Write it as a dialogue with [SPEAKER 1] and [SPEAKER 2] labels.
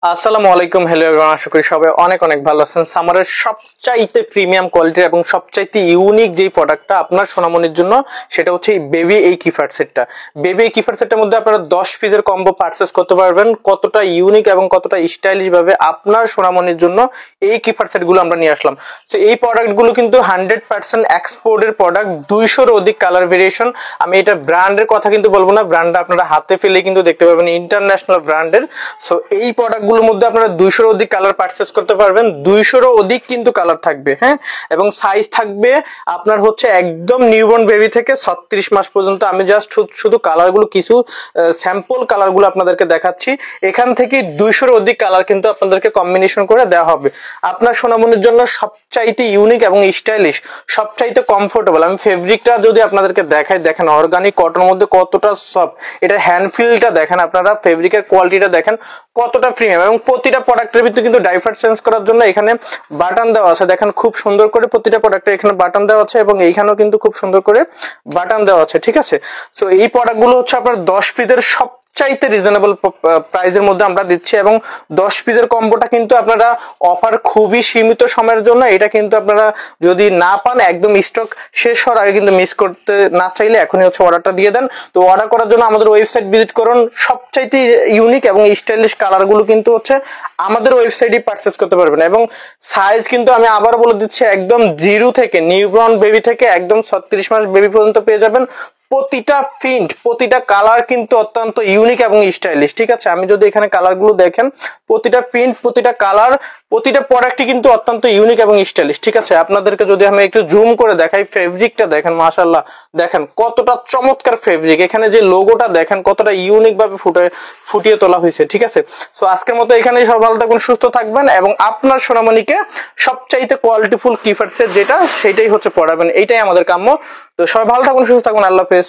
[SPEAKER 1] আসসালামু আলাইকুম, hello everyone, আশা করি সবাই অনেক অনেক ভালো আছেন। সামারের সবচাইতে প্রিমিয়াম কোয়ালিটির এবং সবচাইতে ইউনিক যেই প্রোডাক্টটা আপনার সোনামণির জন্য সেটা হচ্ছে এই বেবি এই কিফার সেটটা। বেবি এই কিফার সেটটার মধ্যে আপনারা 10 পিসের কম্বো পারচেস করতে পারবেন। কতটা ইউনিক এবং কতটা স্টাইলিশ ভাবে আপনার সোনামণির জন্য এই কিফার সেটগুলো আমরা নিয়ে আসলাম। তো এই প্রোডাক্টগুলো কিন্তু 100% এক্সপোর্টের প্রোডাক্ট, 200-এর অধিক কালার ভেরিয়েশন। আমি এটা ব্র্যান্ডের কথা কিন্তু বলবো না, ব্র্যান্ডটা আপনারা হাতে ফেলে কিন্তু দেখতে পারবেন, ইন্টারন্যাশনাল ব্র্যান্ডের। সো এই প্রোডাক্ট গুলোর মধ্যে আপনারা 200-এর অধিক কালার পারচেস করতে পারবেন। 200-এরও অধিক কিন্তু কালার থাকবে, হ্যাঁ, এবং সাইজ থাকবে আপনার হচ্ছে একদম নিউবর্ন বেবি থেকে 36 মাস পর্যন্ত। আমি জাস্ট শুধু কালারগুলো কিছু স্যাম্পল কালারগুলো আপনাদেরকে দেখাচ্ছি। এখান থেকে 200-এর অধিক কালার কিন্তু আপনাদেরকে কম্বিনেশন করে দেওয়া হবে আপনার সোনামণির জন্য। সবচাইতে ইউনিক এবং স্টাইলিশ, সবচাইতে কমফোর্টেবল। আমি ফেব্রিকটা যদি আপনাদেরকে দেখাই, দেখেন অর্গানিক কটনের মধ্যে কতটা সফট, এটা হ্যান্ড ফিলটা দেখেন, আপনারা ফেব্রিকের কোয়ালিটিটা দেখেন কতটা প্রিমিয়াম। এবং প্রতিটা প্রোডাক্টের ভিতরে কিন্তু ডাইভার চেঞ্জ করার জন্য এখানে বাটন দেওয়া আছে, দেখেন খুব সুন্দর করে প্রতিটা প্রোডাক্টে এখানে বাটন দেওয়া আছে এবং এইখানেও কিন্তু খুব সুন্দর করে বাটন দেওয়া আছে, ঠিক আছে। সো এই প্রোডাক্টগুলো হচ্ছে আপনার 10 পিসের চাইতে রিজনেবল প্রাইসের মধ্যে আমরা দিচ্ছি, এবং 10 পিসের কম্বোটা কিন্তু আপনারা অফার খুবই সীমিত সময়ের জন্য। এটা কিন্তু আপনারা যদি না পান, একদম স্টক শেষ হওয়ার আগে কিন্তু মিস করতে না চাইলে এখনই হচ্ছে অর্ডারটা দিয়ে দেন। তো অর্ডার করার জন্য আমাদের ওয়েবসাইট ভিজিট করুন। সবচাইতে ইউনিক এবং স্টাইলিশ কালারগুলো কিন্তু হচ্ছে আমাদের ওয়েবসাইটে পারচেস করতে পারবেন। এবং সাইজ কিন্তু আমি আবার বলে দিচ্ছি, একদম 0 থেকে নিউবর্ন বেবি থেকে একদম 36 মাস বেবি পর্যন্ত পেয়ে যাবেন। প্রতিটা প্রিন্ট, প্রতিটা কালার কিন্তু অত্যন্ত ইউনিক এবং স্টাইলিশ, ঠিক আছে। আমি যদি এখানে কালারগুলো দেখেন, প্রতিটা প্রিন্ট, প্রতিটা কালার, প্রতিটা প্রোডাক্টই কিন্তু অত্যন্ত ইউনিক এবং স্টাইলিশ, ঠিক আছে। আপনাদেরকে যদি আমি একটু জুম করে দেখাই, ফেব্রিকটা দেখেন, মাশাআল্লাহ, দেখেন কতটা চমৎকার ফেব্রিক। এখানে যে লোগোটা দেখেন কতটা ইউনিক ভাবে ফুটিয়ে তোলা হয়েছে, ঠিক আছে। সো আজকের মতো এখানেই, সব ভালো থাকবেন, সুস্থ থাকবেন এবং আপনার সোনামণিকে সবচাইতে কোয়ালিটিফুল কিফার সেট যেটা, সেটাই হচ্ছে পড়াবেন, এইটাই আমাদের কাম্য। তো সবাই ভালো থাকুন, সুস্থ থাকুন, আল্লাহ হাফেজ।